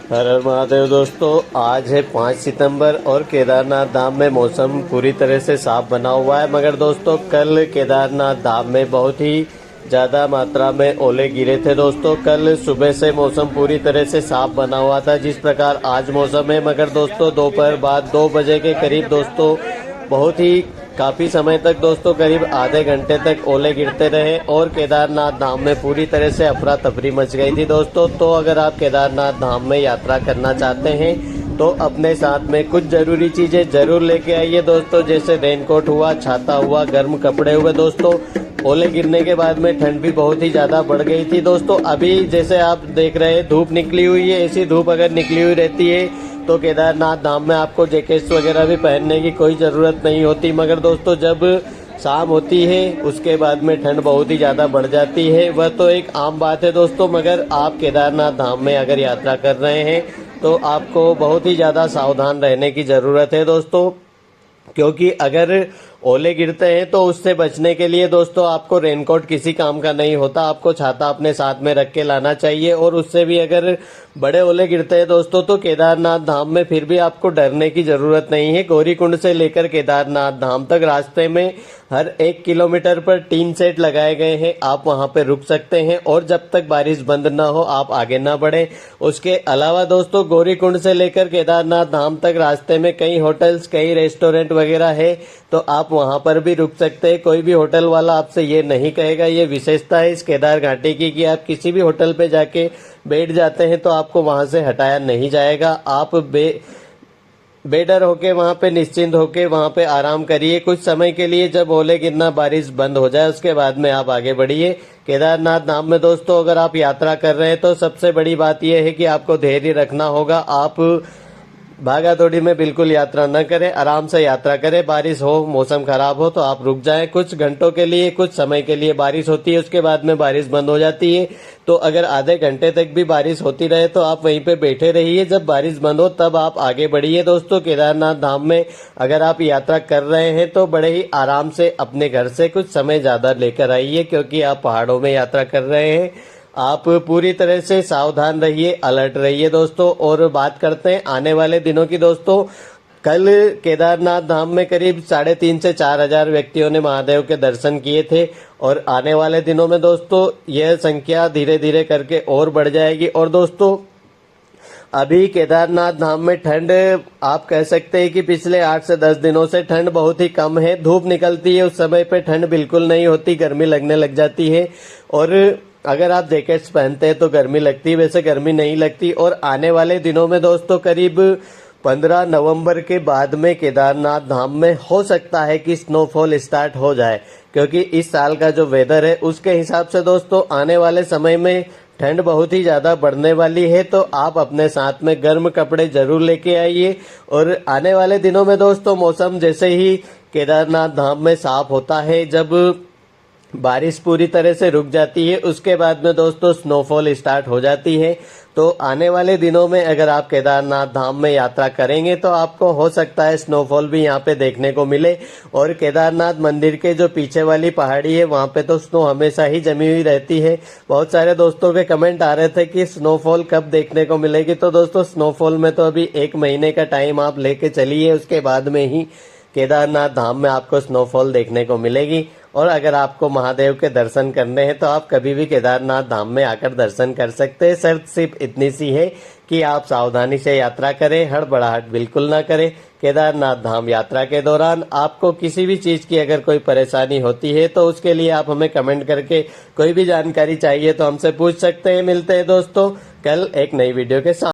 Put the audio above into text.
हर हर महादेव दोस्तों, आज है 5 सितंबर और केदारनाथ धाम में मौसम पूरी तरह से साफ बना हुआ है। मगर दोस्तों, कल केदारनाथ धाम में बहुत ही ज़्यादा मात्रा में ओले गिरे थे। दोस्तों, कल सुबह से मौसम पूरी तरह से साफ बना हुआ था जिस प्रकार आज मौसम है। मगर दोस्तों, दोपहर बाद 2 बजे के करीब दोस्तों बहुत ही काफ़ी समय तक दोस्तों करीब आधे घंटे तक ओले गिरते रहे और केदारनाथ धाम में पूरी तरह से अफरा तफरी मच गई थी। दोस्तों, तो अगर आप केदारनाथ धाम में यात्रा करना चाहते हैं तो अपने साथ में कुछ ज़रूरी चीज़ें ज़रूर लेके आइए दोस्तों, जैसे रेनकोट हुआ, छाता हुआ, गर्म कपड़े हुए। दोस्तों, ओले गिरने के बाद में ठंड भी बहुत ही ज़्यादा बढ़ गई थी। दोस्तों, अभी जैसे आप देख रहे हैं धूप निकली हुई है, ऐसी धूप अगर निकली हुई रहती है तो केदारनाथ धाम में आपको जैकेट्स वगैरह भी पहनने की कोई ज़रूरत नहीं होती। मगर दोस्तों, जब शाम होती है उसके बाद में ठंड बहुत ही ज़्यादा बढ़ जाती है, वह तो एक आम बात है दोस्तों। मगर आप केदारनाथ धाम में अगर यात्रा कर रहे हैं तो आपको बहुत ही ज़्यादा सावधान रहने की ज़रूरत है दोस्तों, क्योंकि अगर ओले गिरते हैं तो उससे बचने के लिए दोस्तों आपको रेनकोट किसी काम का नहीं होता, आपको छाता अपने साथ में रख के लाना चाहिए। और उससे भी अगर बड़े ओले गिरते हैं दोस्तों तो केदारनाथ धाम में फिर भी आपको डरने की ज़रूरत नहीं है। गौरीकुंड से लेकर केदारनाथ धाम तक रास्ते में हर 1 किलोमीटर पर टीन सेट लगाए गए हैं, आप वहां पर रुक सकते हैं और जब तक बारिश बंद ना हो आप आगे ना बढ़े। उसके अलावा दोस्तों, गौरीकुंड से लेकर केदारनाथ धाम तक रास्ते में कई होटल्स, कई रेस्टोरेंट वगैरह है, तो आप वहां पर भी रुक सकते हैं। कोई भी होटल वाला आपसे ये नहीं कहेगा। ये विशेषता है इस केदार घाटी की कि आप किसी भी होटल पे जाके बैठ जाते हैं तो आपको वहां से हटाया नहीं जाएगा। आप बेडर होके वहां पे निश्चिंत होके वहां पे आराम करिए कुछ समय के लिए। जब ओले गिरना, बारिश बंद हो जाए उसके बाद में आप आगे बढ़िए। केदारनाथ धाम में दोस्तों अगर आप यात्रा कर रहे हैं तो सबसे बड़ी बात यह है कि आपको धैर्य रखना होगा। आप भागा दौड़ी में बिल्कुल यात्रा न करें, आराम से यात्रा करें। बारिश हो, मौसम खराब हो तो आप रुक जाएं कुछ घंटों के लिए, कुछ समय के लिए बारिश होती है, उसके बाद में बारिश बंद हो जाती है। तो अगर आधे घंटे तक भी बारिश होती रहे तो आप वहीं पे बैठे रहिए, जब बारिश बंद हो तब आप आगे बढ़िए। दोस्तों, केदारनाथ धाम में अगर आप यात्रा कर रहे हैं तो बड़े ही आराम से अपने घर से कुछ समय ज़्यादा लेकर आइए, क्योंकि आप पहाड़ों में यात्रा कर रहे हैं। आप पूरी तरह से सावधान रहिए, अलर्ट रहिए दोस्तों। और बात करते हैं आने वाले दिनों की दोस्तों, कल केदारनाथ धाम में करीब 3,500 से 4,000 व्यक्तियों ने महादेव के दर्शन किए थे और आने वाले दिनों में दोस्तों यह संख्या धीरे धीरे करके और बढ़ जाएगी। और दोस्तों, अभी केदारनाथ धाम में ठंड आप कह सकते हैं कि पिछले 8 से 10 दिनों से ठंड बहुत ही कम है। धूप निकलती है उस समय पे ठंड बिल्कुल नहीं होती, गर्मी लगने लग जाती है। और अगर आप जैकेट्स पहनते हैं तो गर्मी लगती है, वैसे गर्मी नहीं लगती। और आने वाले दिनों में दोस्तों करीब 15 नवंबर के बाद में केदारनाथ धाम में हो सकता है कि स्नोफॉल स्टार्ट हो जाए, क्योंकि इस साल का जो वेदर है उसके हिसाब से दोस्तों आने वाले समय में ठंड बहुत ही ज़्यादा बढ़ने वाली है। तो आप अपने साथ में गर्म कपड़े जरूर लेके आइए। और आने वाले दिनों में दोस्तों मौसम जैसे ही केदारनाथ धाम में साफ होता है, जब बारिश पूरी तरह से रुक जाती है, उसके बाद में दोस्तों स्नोफॉल स्टार्ट हो जाती है। तो आने वाले दिनों में अगर आप केदारनाथ धाम में यात्रा करेंगे तो आपको हो सकता है स्नोफॉल भी यहाँ पे देखने को मिले। और केदारनाथ मंदिर के जो पीछे वाली पहाड़ी है वहाँ पे तो स्नो हमेशा ही जमी हुई रहती है। बहुत सारे दोस्तों के कमेंट आ रहे थे कि स्नोफॉल कब देखने को मिलेगी। तो दोस्तों, स्नोफॉल में तो अभी 1 महीने का टाइम आप लेके चलिए, उसके बाद में ही केदारनाथ धाम में आपको स्नोफॉल देखने को मिलेगी। और अगर आपको महादेव के दर्शन करने हैं तो आप कभी भी केदारनाथ धाम में आकर दर्शन कर सकते हैं। शर्त सिर्फ इतनी सी है कि आप सावधानी से यात्रा करें, हड़बड़ाहट बिल्कुल ना करें। केदारनाथ धाम यात्रा के दौरान आपको किसी भी चीज़ की अगर कोई परेशानी होती है तो उसके लिए आप हमें कमेंट करके कोई भी जानकारी चाहिए तो हमसे पूछ सकते हैं। मिलते हैं दोस्तों कल एक नई वीडियो के साथ।